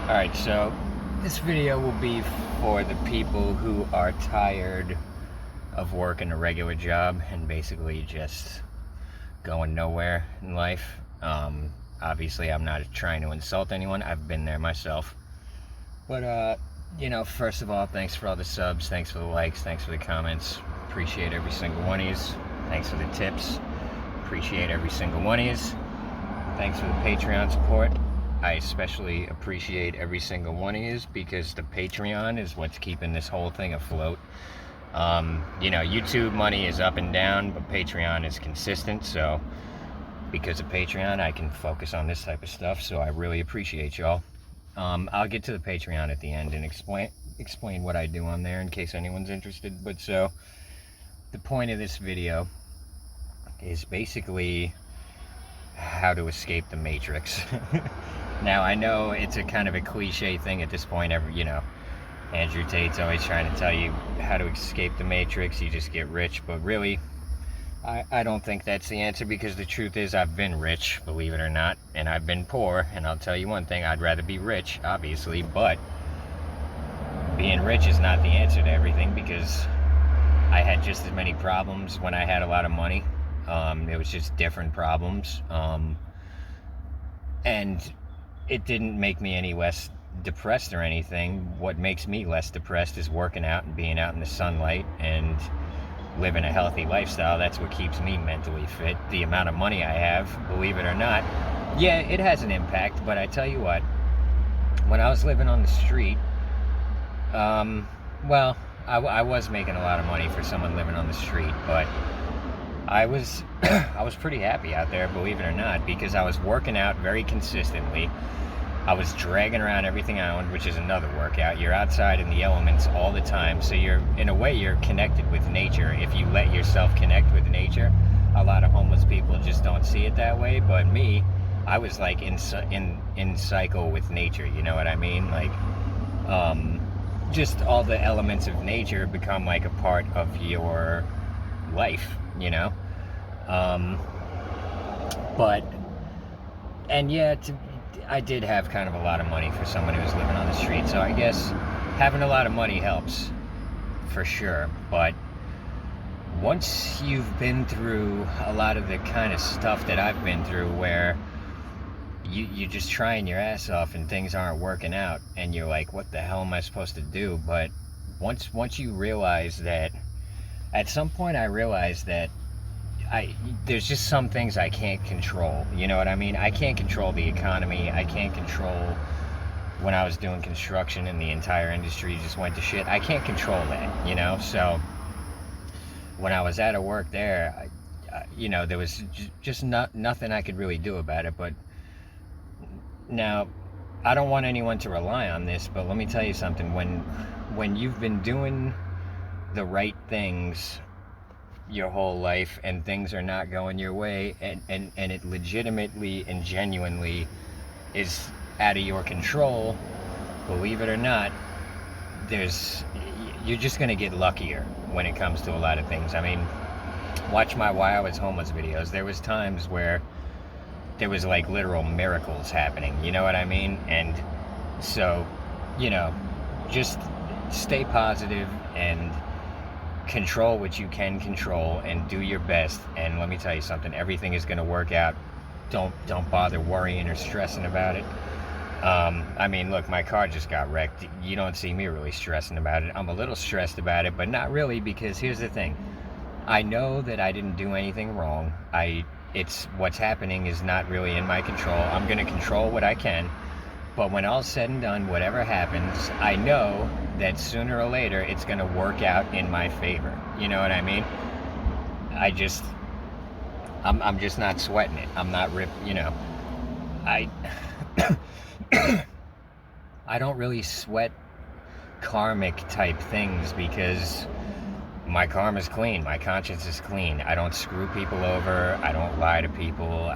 Alright, so this video will be for the people who are tired of working a regular job and basically just going nowhere in life. Obviously, I'm not trying to insult anyone. I've been there myself. But, first of all, thanks for all the subs. Thanks for the likes. Thanks for the comments. Appreciate every single one of yous. Thanks for the tips. Appreciate every single one of yous. Thanks for the Patreon support. I especially appreciate every single one of yous because the Patreon is what's keeping this whole thing afloat. YouTube money is up and down, but Patreon is consistent. So because of Patreon, I can focus on this type of stuff. So I really appreciate y'all. I'll get to the Patreon at the end and explain what I do on there in case anyone's interested. But so the point of this video is basically how to escape the Matrix. Now, I know it's a kind of a cliche thing at this point. Andrew Tate's always trying to tell you how to escape the Matrix. You just get rich. But really, I don't think that's the answer, because the truth is I've been rich, believe it or not, and I've been poor. And I'll tell you one thing, I'd rather be rich, obviously, but being rich is not the answer to everything, because I had just as many problems when I had a lot of money. It was just different problems. And it didn't make me any less depressed or anything. What makes me less depressed is working out and being out in the sunlight and living a healthy lifestyle. That's what keeps me mentally fit. The amount of money I have, believe it or not, yeah, it has an impact. But I tell you what, when I was living on the street, I was making a lot of money for someone living on the street, but I was pretty happy out there, believe it or not, because I was working out very consistently. I was dragging around everything I owned, which is another workout. You're outside in the elements all the time, so in a way you're connected with nature. If you let yourself connect with nature, a lot of homeless people just don't see it that way. But me, I was like in cycle with nature. You know what I mean? Like, just all the elements of nature become like a part of your life. I did have kind of a lot of money for someone who was living on the street, so I guess having a lot of money helps, for sure. But once you've been through a lot of the kind of stuff that I've been through, where you're just trying your ass off and things aren't working out, and you're like, what the hell am I supposed to do? But once you realize that, at some point I realized that there's just some things I can't control. You know what I mean? I can't control the economy. I can't control when I was doing construction and the entire industry just went to shit. I can't control that, So when I was out of work there, there was just nothing I could really do about it. But now, I don't want anyone to rely on this, but let me tell you something. When you've been doing the right things your whole life and things are not going your way, and it legitimately and genuinely is out of your control, believe it or not, you're just going to get luckier when it comes to a lot of things. I mean, watch my Why I Was Homeless videos. There was times where there was like literal miracles happening, you know what I mean? And so, just stay positive and control what you can control and do your best. And let me tell you something, everything is going to work out. Don't bother worrying or stressing about it. Look, my car just got wrecked. You don't see me really stressing about it. I'm a little stressed about it, but not really, because here's the thing. I know that I didn't do anything wrong. It's what's happening is not really in my control. I'm going to control what I can. But when all's said and done, whatever happens, I know that sooner or later it's going to work out in my favor. You know what I mean? I'm just not sweating it. I'm not I I don't really sweat karmic type things, because my karma's clean. My conscience is clean. I don't screw people over. I don't lie to people.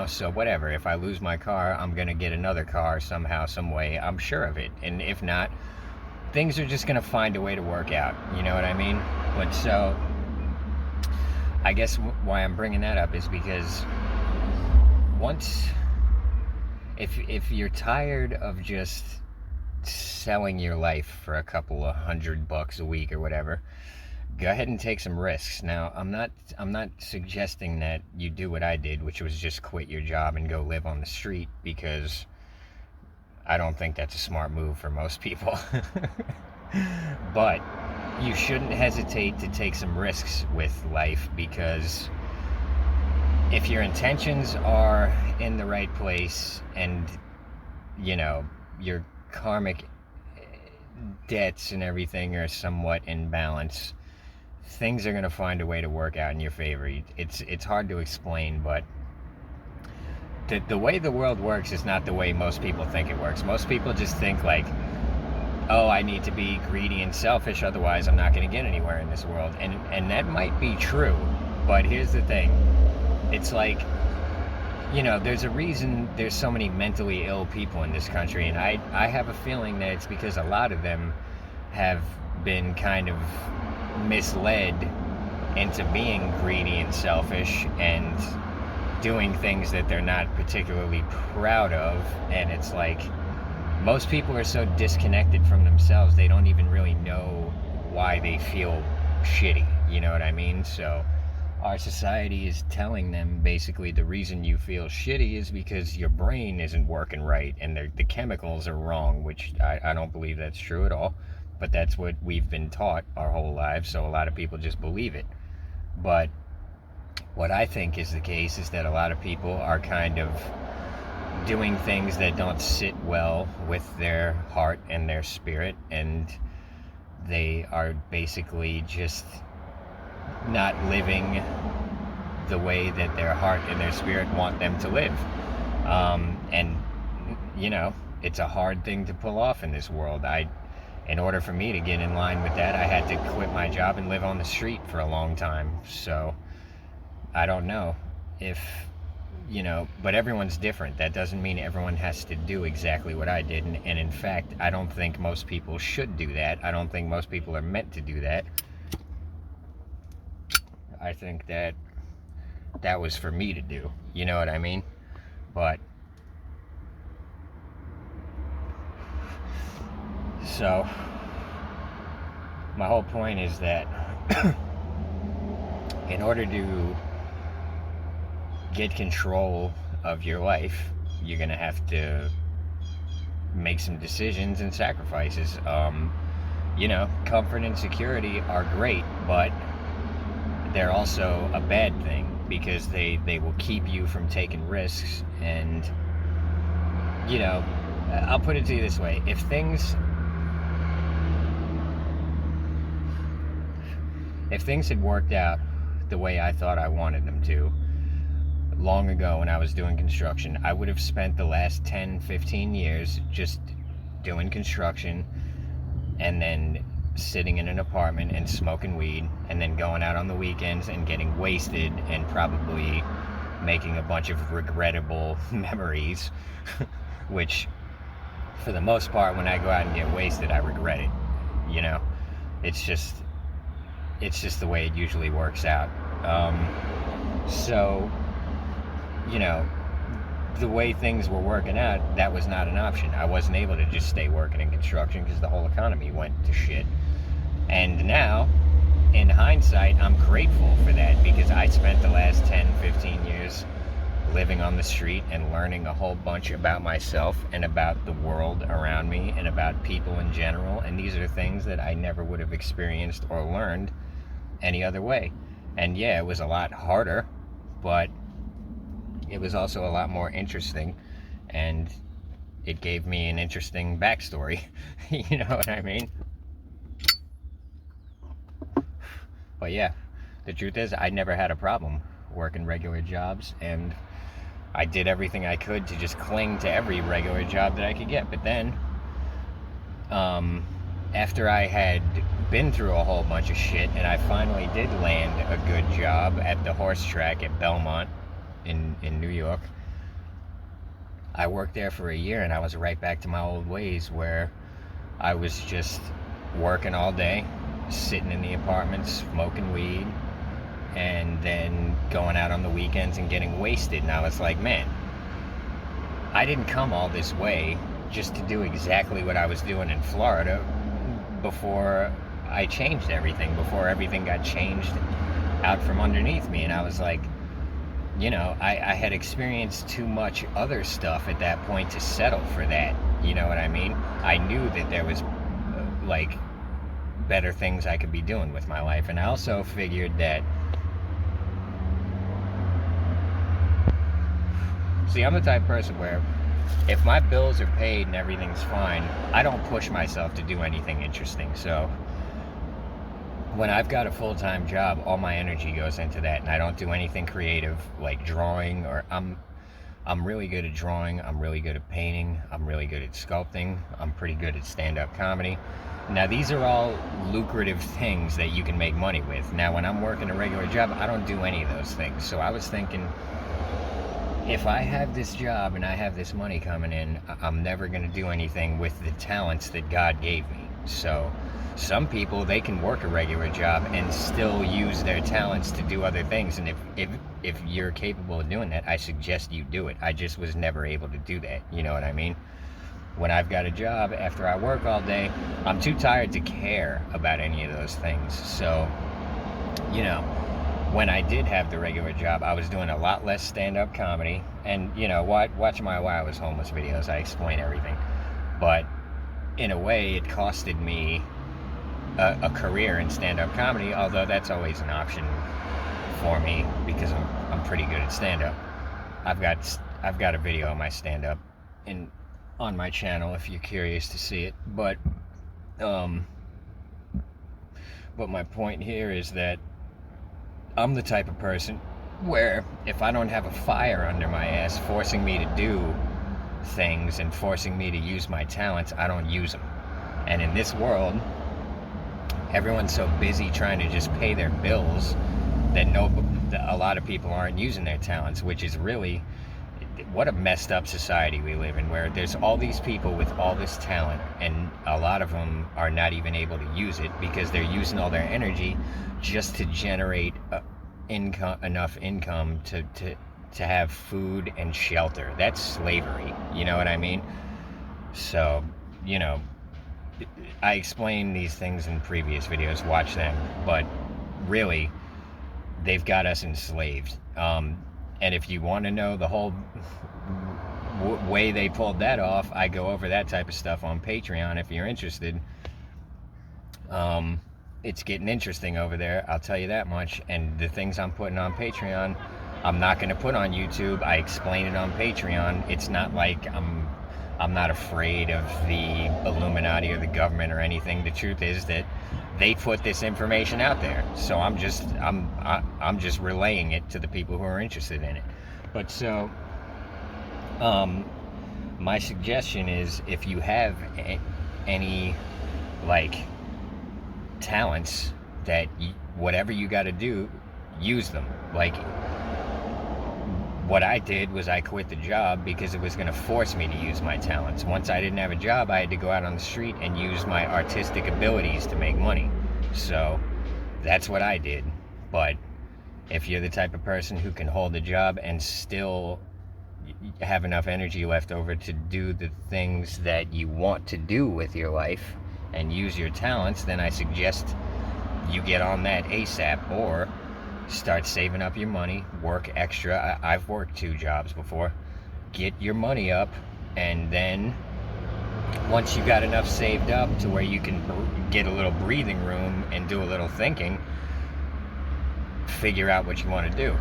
So whatever. If I lose my car, I'm going to get another car somehow, some way. I'm sure of it. And if not, things are just going to find a way to work out. You know what I mean? But so, I guess why I'm bringing that up is because once if you're tired of just selling your life for a couple of $100 a week or whatever, go ahead and take some risks. Now, I'm not suggesting that you do what I did, which was just quit your job and go live on the street, because I don't think that's a smart move for most people. But you shouldn't hesitate to take some risks with life, because if your intentions are in the right place and, you know, your karmic debts and everything are somewhat in balance, things are going to find a way to work out in your favor. It's hard to explain, but the way the world works is not the way most people think it works. Most people just think like, oh, I need to be greedy and selfish, otherwise I'm not going to get anywhere in this world. And that might be true, but here's the thing. It's like, you know, there's a reason there's so many mentally ill people in this country, and I have a feeling that it's because a lot of them have been kind of misled into being greedy and selfish and doing things that they're not particularly proud of. And it's like, most people are so disconnected from themselves, they don't even really know why they feel shitty, you know what I mean? So our society is telling them basically the reason you feel shitty is because your brain isn't working right and the chemicals are wrong, which I don't believe that's true at all, but that's what we've been taught our whole lives, so a lot of people just believe it. But what I think is the case is that a lot of people are kind of doing things that don't sit well with their heart and their spirit, and they are basically just not living the way that their heart and their spirit want them to live. And you know, it's a hard thing to pull off in this world. In order for me to get in line with that, I had to quit my job and live on the street for a long time. So I don't know if, you know, but everyone's different. That doesn't mean everyone has to do exactly what I did. And in fact, I don't think most people should do that. I don't think most people are meant to do that. I think that was for me to do. You know what I mean? But so my whole point is that in order to get control of your life, you're gonna have to make some decisions and sacrifices. You know, comfort and security are great, but they're also a bad thing, because they will keep you from taking risks. And, you know, I'll put it to you this way. If things had worked out the way I thought I wanted them to long ago when I was doing construction, I would have spent the last 10, 15 years just doing construction, and then sitting in an apartment and smoking weed, and then going out on the weekends and getting wasted and probably making a bunch of regrettable memories, which for the most part, when I go out and get wasted, I regret it. You know, it's just the way it usually works out. So, you know, the way things were working out, that was not an option. I wasn't able to just stay working in construction because the whole economy went to shit. And now, in hindsight, I'm grateful for that, because I spent the last 10, 15 years living on the street and learning a whole bunch about myself and about the world around me and about people in general. And these are things that I never would have experienced or learned any other way. And yeah, it was a lot harder, but it was also a lot more interesting, and it gave me an interesting backstory. You know what I mean? But yeah, the truth is, I never had a problem working regular jobs, and I did everything I could to just cling to every regular job that I could get. But then, after I had been through a whole bunch of shit, and I finally did land a good job at the horse track at Belmont in New York, I worked there for a year, and I was right back to my old ways, where I was just working all day, sitting in the apartment, smoking weed, and then going out on the weekends and getting wasted. And I was like, man, I didn't come all this way just to do exactly what I was doing in Florida before I changed everything, before everything got changed out from underneath me. And I was like, you know, I had experienced too much other stuff at that point to settle for that. You know what I mean? I knew that there was like better things I could be doing with my life. And I also figured that, see, I'm the type of person where if my bills are paid and everything's fine, I don't push myself to do anything interesting. So when I've got a full-time job, all my energy goes into that, and I don't do anything creative like drawing, or I'm really good at drawing, I'm really good at painting, I'm really good at sculpting, I'm pretty good at stand-up comedy. Now these are all lucrative things that you can make money with. Now when I'm working a regular job, I don't do any of those things. So I was thinking, if I have this job and I have this money coming in, I'm never going to do anything with the talents that God gave me. So some people, they can work a regular job and still use their talents to do other things. And if you're capable of doing that, I suggest you do it. I just was never able to do that. You know what I mean? When I've got a job, after I work all day, I'm too tired to care about any of those things. So, you know, when I did have the regular job, I was doing a lot less stand-up comedy. And, you know, watch my Why I Was Homeless videos. I explain everything. But in a way, it costed me a career in stand-up comedy, although that's always an option for me because I'm pretty good at stand-up. I've got a video of my stand-up on my channel if you're curious to see it. But my point here is that I'm the type of person where if I don't have a fire under my ass forcing me to do things and forcing me to use my talents, I don't use them. And in this world, everyone's so busy trying to just pay their bills that a lot of people aren't using their talents, which is really, what a messed up society we live in, where there's all these people with all this talent and a lot of them are not even able to use it because they're using all their energy just to generate enough income to have food and shelter. That's slavery, you know what I mean? So, you know, I explain these things in previous videos, watch them, but really, they've got us enslaved. And if you want to know the whole way they pulled that off, I go over that type of stuff on Patreon if you're interested. It's getting interesting over there, I'll tell you that much. And the things I'm putting on Patreon, I'm not going to put on YouTube. I explain it on Patreon. It's not like I'm not afraid of the Illuminati or the government or anything. The truth is that they put this information out there, so I'm just relaying it to the people who are interested in it. But so, my suggestion is, if you have any like talents that whatever you got to do, use them. Like what I did was I quit the job because it was going to force me to use my talents. Once I didn't have a job, I had to go out on the street and use my artistic abilities to make money. So that's what I did. But if you're the type of person who can hold a job and still have enough energy left over to do the things that you want to do with your life and use your talents, then I suggest you get on that ASAP, or start saving up your money, work extra. I've worked 2 jobs before. Get your money up, and then once you got enough saved up to where you can get a little breathing room and do a little thinking, figure out what you want to do.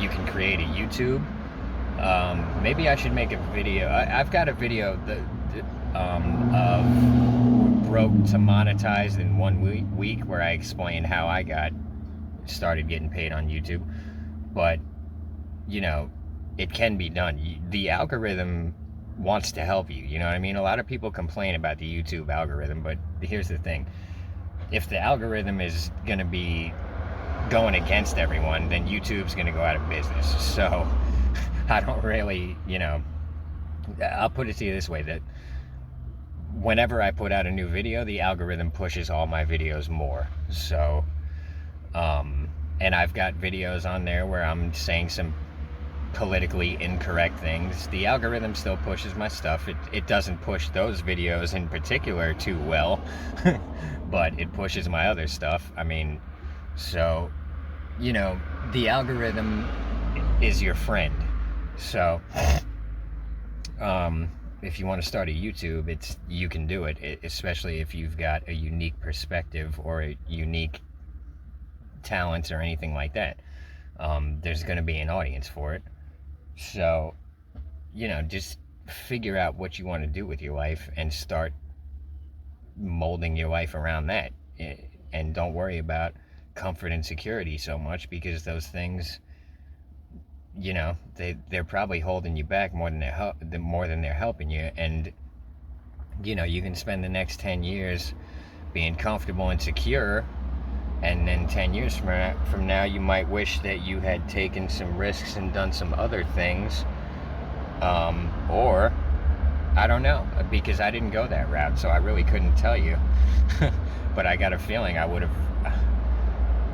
You can create a YouTube. Maybe I should make a video. I've got a video of broke to monetized in 1 week where I explain how I started getting paid on YouTube. But you know, it can be done. The algorithm wants to help you, you know what I mean? A lot of people complain about the YouTube algorithm, but here's the thing. If the algorithm is going to be going against everyone, then YouTube's going to go out of business. So I don't really, you know, I'll put it to you this way, that whenever I put out a new video, the algorithm pushes all my videos more. So and I've got videos on there where I'm saying some politically incorrect things, the algorithm still pushes my stuff. It doesn't push those videos in particular too well, but it pushes my other stuff. I mean, so, you know, the algorithm is your friend. So, if you want to start a YouTube, you can do it, especially if you've got a unique perspective or a unique talents or anything like that. There's going to be an audience for it. So, you know, just figure out what you want to do with your life and start molding your life around that. And don't worry about comfort and security so much, because those things, you know, they're probably holding you back more than they're helping you. And, you know, you can spend the next 10 years being comfortable and secure, and then 10 years from now, you might wish that you had taken some risks and done some other things. Or, I don't know, because I didn't go that route, so I really couldn't tell you. But I got a feeling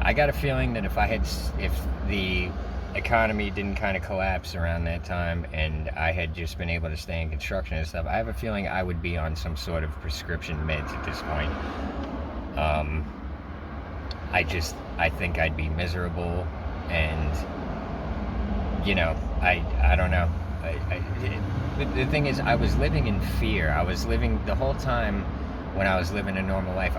I got a feeling that if the economy didn't kind of collapse around that time and I had just been able to stay in construction and stuff, I have a feeling I would be on some sort of prescription meds at this point. I think I'd be miserable, and, you know, I don't know. The thing is, I was living in fear. I was living the whole time when I was living a normal life.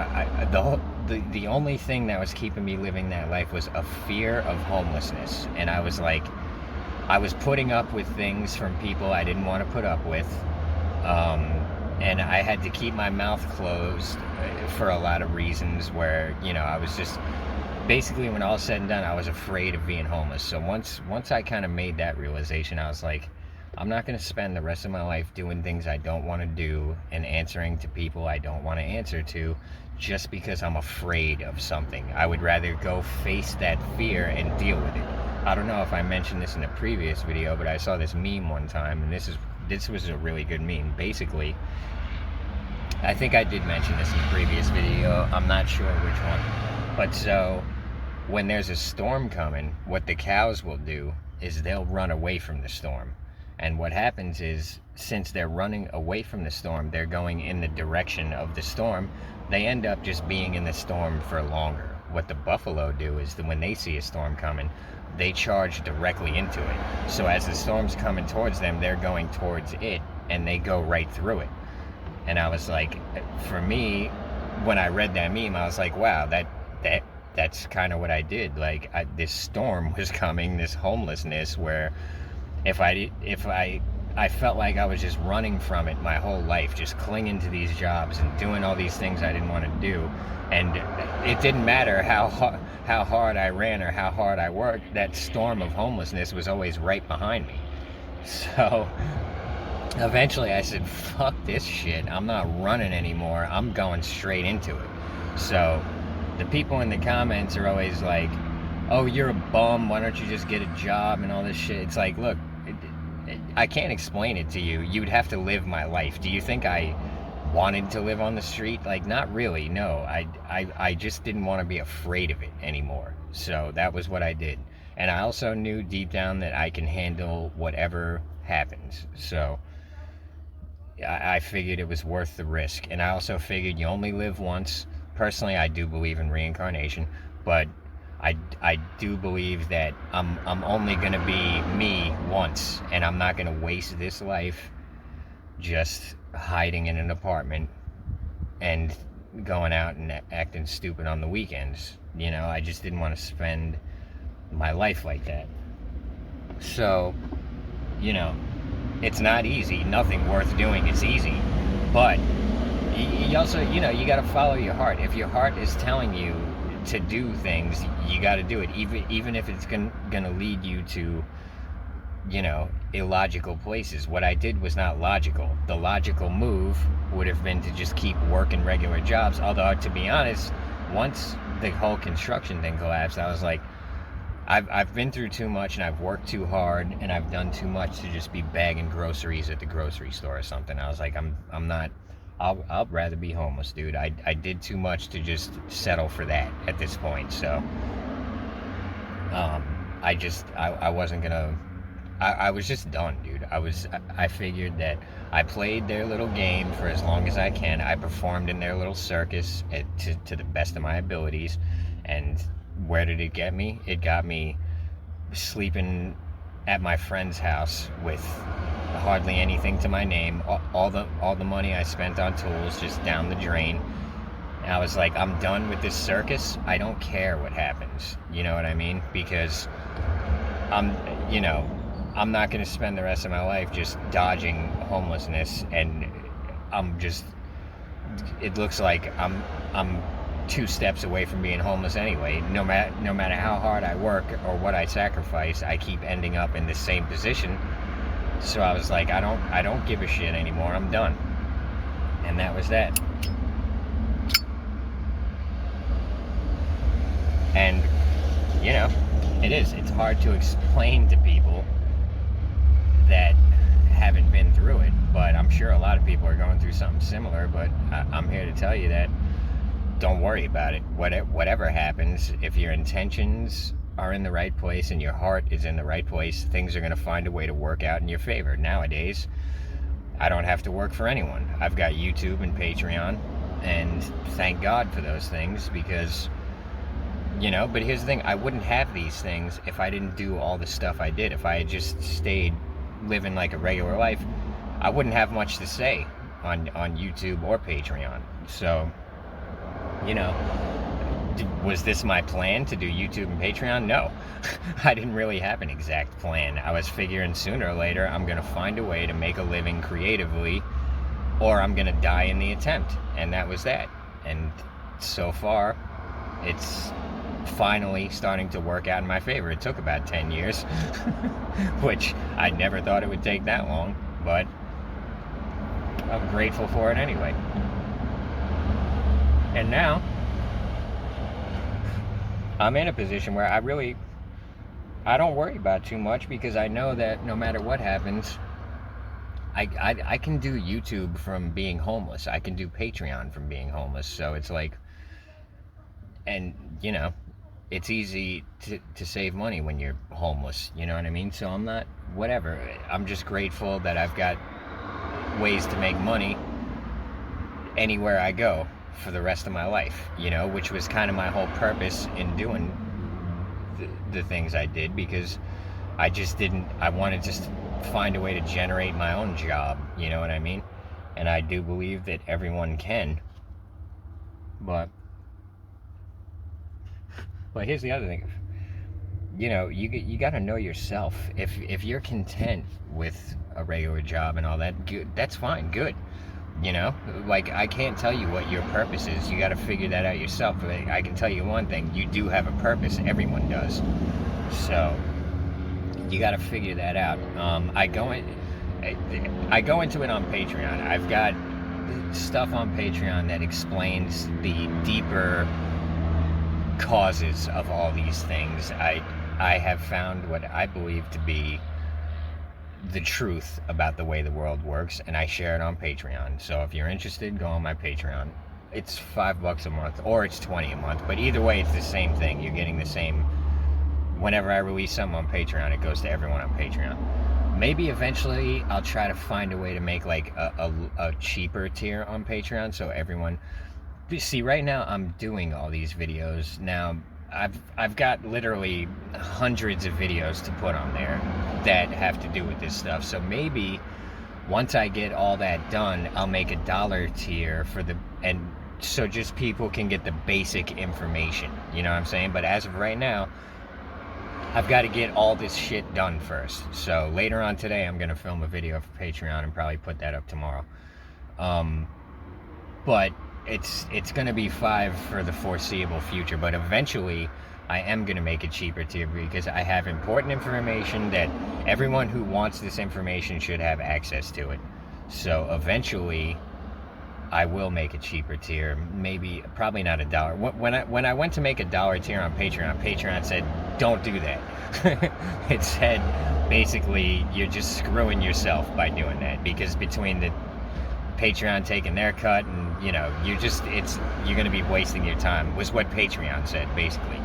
The only thing that was keeping me living that life was a fear of homelessness. And I was like, I was putting up with things from people I didn't want to put up with. And I had to keep my mouth closed for a lot of reasons where, you know, I was just, basically when all said and done, I was afraid of being homeless. So once I kind of made that realization, I was like, I'm not going to spend the rest of my life doing things I don't want to do and answering to people I don't want to answer to just because I'm afraid of something. I would rather go face that fear and deal with it. I don't know if I mentioned this in a previous video, but I saw this meme one time, and this was a really good meme. Basically, I think I did mention this in the previous video. I'm not sure which one. But so, when there's a storm coming, what the cows will do is they'll run away from the storm. And what happens is, since they're running away from the storm, they're going in the direction of the storm, they end up just being in the storm for longer. What the buffalo do is that when they see a storm coming, they charge directly into it. So as the storm's coming towards them, they're going towards it, and they go right through it. And I was like, for me, when I read that meme, I was like, wow, that's kind of what I did. Like, this storm was coming, this homelessness, where if I felt like I was just running from it my whole life, just clinging to these jobs and doing all these things I didn't want to do. And it didn't matter how hard I ran or how hard I worked, that storm of homelessness was always right behind me. So eventually I said, fuck this shit. I'm not running anymore. I'm going straight into it. So the people in the comments are always like, oh, you're a bum. Why don't you just get a job and all this shit? It's like, look, I can't explain it to you. You'd have to live my life. Do you think I wanted to live on the street? Like, not really. No, I just didn't want to be afraid of it anymore. So that was what I did. And I also knew deep down that I can handle whatever happens. So I figured it was worth the risk. And I also figured you only live once. Personally, I do believe in reincarnation, but I do believe that I'm only going to be me once, and I'm not going to waste this life just hiding in an apartment and going out and acting stupid on the weekends. You know, I just didn't want to spend my life like that. So, you know, it's not easy. Nothing worth doing is easy. But you also, you know, you got to follow your heart. If your heart is telling you to do things, you got to do it, even if it's gonna lead you to, you know, illogical places. What I did was not logical. The logical move would have been to just keep working regular jobs, although, to be honest, once the whole construction thing collapsed, I was like, I've been through too much, and I've worked too hard, and I've done too much to just be bagging groceries at the grocery store or something. I was like, I'm not, I'll rather be homeless, dude. I did too much to just settle for that at this point. So I wasn't gonna I was just done, dude. I figured that I played their little game for as long as I can. I performed in their little circus to the best of my abilities. And where did it get me? It got me sleeping at my friend's house with hardly anything to my name. All the money I spent on tools just down the drain. And I was like, I'm done with this circus. I don't care what happens. You know what I mean? Because I'm, you know, I'm not going to spend the rest of my life just dodging homelessness, and it looks like I'm 2 steps away from being homeless anyway. No matter how hard I work or what I sacrifice, I keep ending up in the same position. So I was like, I don't give a shit anymore. I'm done. And that was that. And, you know, it's hard to explain to people that haven't been through it, but I'm sure a lot of people are going through something similar. But I'm here to tell you that don't worry about it. Whatever happens, if your intentions are in the right place and your heart is in the right place, things are going to find a way to work out in your favor. Nowadays, I don't have to work for anyone. I've got YouTube and Patreon, and thank God for those things, because, you know, but here's the thing, I wouldn't have these things if I didn't do all the stuff I did. If I had just stayed living like a regular life, I wouldn't have much to say on YouTube or Patreon. So, you know, was this my plan to do YouTube and Patreon? No. I didn't really have an exact plan. I was figuring sooner or later I'm going to find a way to make a living creatively, or I'm going to die in the attempt. And that was that. And so far, it's finally starting to work out in my favor. It took about 10 years, which I never thought it would take that long, but I'm grateful for it anyway. And now I'm in a position where I don't worry about too much, because I know that no matter what happens, I can do YouTube from being homeless. I can do Patreon from being homeless. So it's like, and you know, it's easy to save money when you're homeless. You know what I mean? So I'm not, whatever. I'm just grateful that I've got ways to make money anywhere I go for the rest of my life, you know, which was kind of my whole purpose in doing the things I did, because I wanted to just find a way to generate my own job, you know what I mean? And I do believe that everyone can, but here's the other thing, you know, you got to know yourself. If you're content with a regular job and all that, good, that's fine, good. You know, like, I can't tell you what your purpose is. You got to figure that out yourself. I can tell you one thing: you do have a purpose. Everyone does. So you got to figure that out. I go into it on Patreon. I've got stuff on Patreon that explains the deeper causes of all these things. I have found what I believe to be the truth about the way the world works, and I share it on Patreon. So if you're interested, go on my Patreon. It's $5 a month, or it's $20 a month, but either way, it's the same thing. You're getting the same. Whenever I release something on Patreon, it goes to everyone on Patreon. Maybe eventually I'll try to find a way to make like a cheaper tier on Patreon, so everyone. See, right now I'm doing all these videos. Now I've got literally hundreds of videos to put on there that have to do with this stuff. So maybe once I get all that done, I'll make a $1 tier and so just people can get the basic information. You know what I'm saying? But as of right now, I've got to get all this shit done first. So later on today, I'm gonna film a video for Patreon and probably put that up tomorrow. But it's going to be $5 for the foreseeable future, but eventually I am going to make a cheaper tier, because I have important information that everyone who wants this information should have access to it. So eventually I will make a cheaper tier, probably not $1. When I went to make a $1 tier on Patreon said, don't do that. It said, basically, you're just screwing yourself by doing that, because between the Patreon taking their cut, and you know, you're going to be wasting your time, was what Patreon said, basically.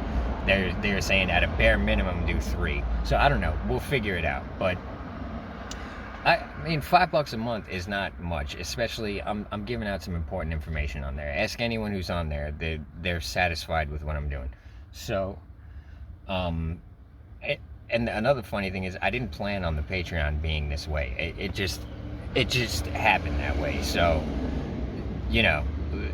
they're saying at a bare minimum do 3. So I don't know. We'll figure it out. But I mean, $5 a month is not much, especially I'm giving out some important information on there. Ask anyone who's on there; they're satisfied with what I'm doing. So, and another funny thing is, I didn't plan on the Patreon being this way. It just happened that way. So, you know,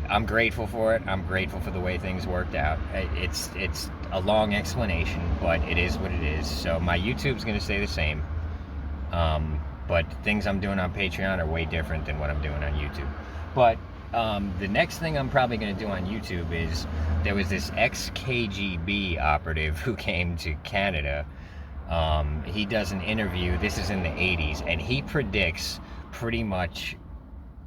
I'm grateful for it. I'm grateful for the way things worked out. It's a long explanation, but it is what it is. So my YouTube's gonna stay the same. But things I'm doing on Patreon are way different than what I'm doing on YouTube. But the next thing I'm probably going to do on YouTube is, there was this ex-KGB operative who came to Canada. He does an interview, this is in the 80s, and he predicts pretty much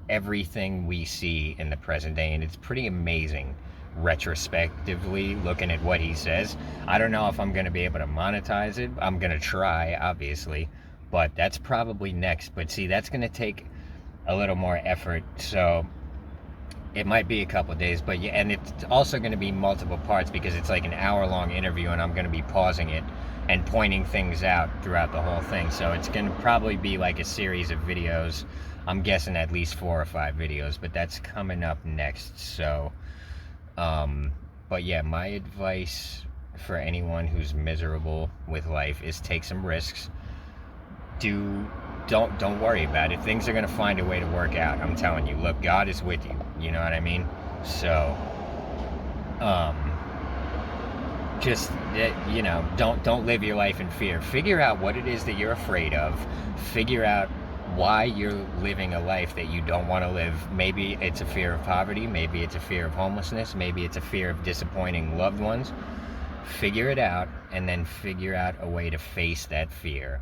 everything we see in the present day, and it's pretty amazing retrospectively looking at what he says. I don't know if I'm going to be able to monetize it. I'm going to try, obviously. But that's probably next. But see, that's going to take a little more effort. So it might be a couple of days. But yeah, and it's also going to be multiple parts, because it's like an hour-long interview, and I'm going to be pausing it and pointing things out throughout the whole thing. So it's going to probably be like a series of videos. I'm guessing at least 4 or 5 videos. But that's coming up next. So, but yeah, my advice for anyone who's miserable with life is take some risks. Don't worry about it. Things are going to find a way to work out. I'm telling you. Look, God is with you. You know what I mean? So, just, you know, don't live your life in fear. Figure out what it is that you're afraid of. Figure out why you're living a life that you don't want to live. Maybe it's a fear of poverty. Maybe it's a fear of homelessness. Maybe it's a fear of disappointing loved ones. Figure it out, and then figure out a way to face that fear.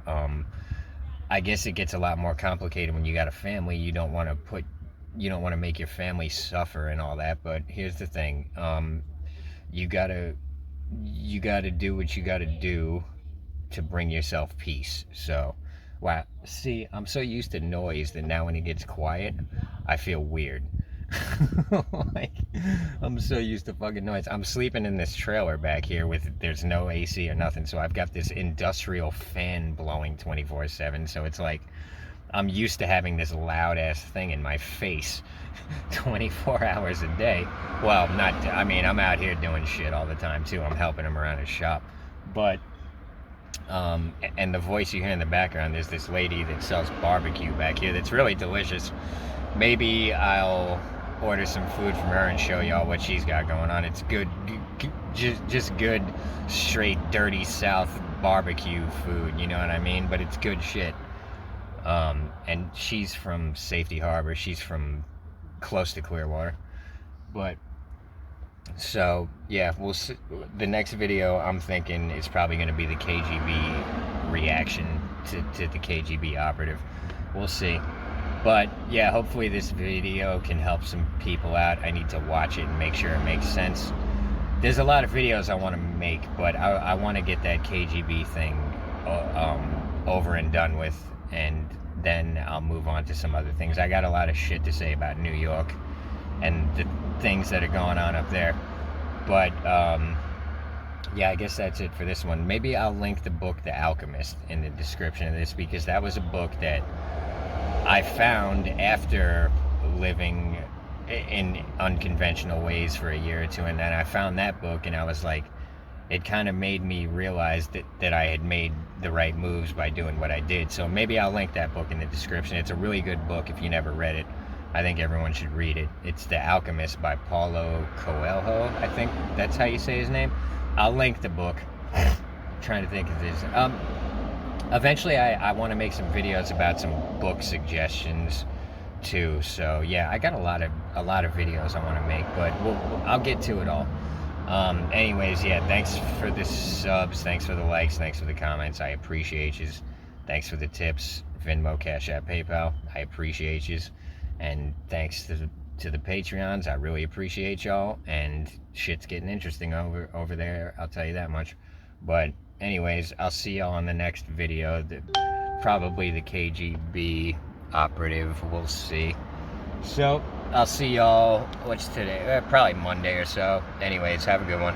I guess it gets a lot more complicated when you got a family. You don't want to make your family suffer and all that. But here's the thing: you gotta do what you gotta do to bring yourself peace. So, wow. See, I'm so used to noise that now when it gets quiet, I feel weird. Like, I'm so used to fucking noise. I'm sleeping in this trailer back here there's no AC or nothing, so I've got this industrial fan blowing 24/7. So it's like I'm used to having this loud ass thing in my face 24 hours a day. Well, I mean, I'm out here doing shit all the time too. I'm helping him around his shop. But and the voice you hear in the background, there's this lady that sells barbecue back here that's really delicious. Maybe I'll order some food from her and show y'all what she's got going on. It's good, just good, straight, dirty South barbecue food, you know what I mean? But it's good shit. And she's from Safety Harbor. She's from close to Clearwater. But, so, yeah, we'll see. The next video, I'm thinking, is probably going to be the KGB reaction to the KGB operative. We'll see. But yeah, hopefully this video can help some people out. I need to watch it and make sure it makes sense. There's a lot of videos I want to make, but I want to get that KGB thing over and done with, and then I'll move on to some other things. I got a lot of shit to say about New York and the things that are going on up there. But yeah, I guess that's it for this one. Maybe I'll link the book The Alchemist in the description of this, because that was a book that I found after living in unconventional ways for a year or two, and then I found that book, and I was like, it kind of made me realize that I had made the right moves by doing what I did. So maybe I'll link that book in the description. It's a really good book if you never read it. I think everyone should read it. It's The Alchemist by Paulo Coelho. I think that's how you say his name. I'll link the book. I'm trying to think of this. Eventually, I want to make some videos about some book suggestions too. So yeah, I got a lot of videos I want to make, but I'll get to it all. Anyways, yeah, thanks for the subs, thanks for the likes, thanks for the comments. I appreciate you. Thanks for the tips, Venmo, Cashapp, PayPal. I appreciate you, and thanks to the Patreons. I really appreciate y'all. And shit's getting interesting over there. I'll tell you that much. But anyways, I'll see y'all on the next video. Probably the KGB operative. We'll see. So I'll see y'all. What's today? Probably Monday or so. Anyways, have a good one.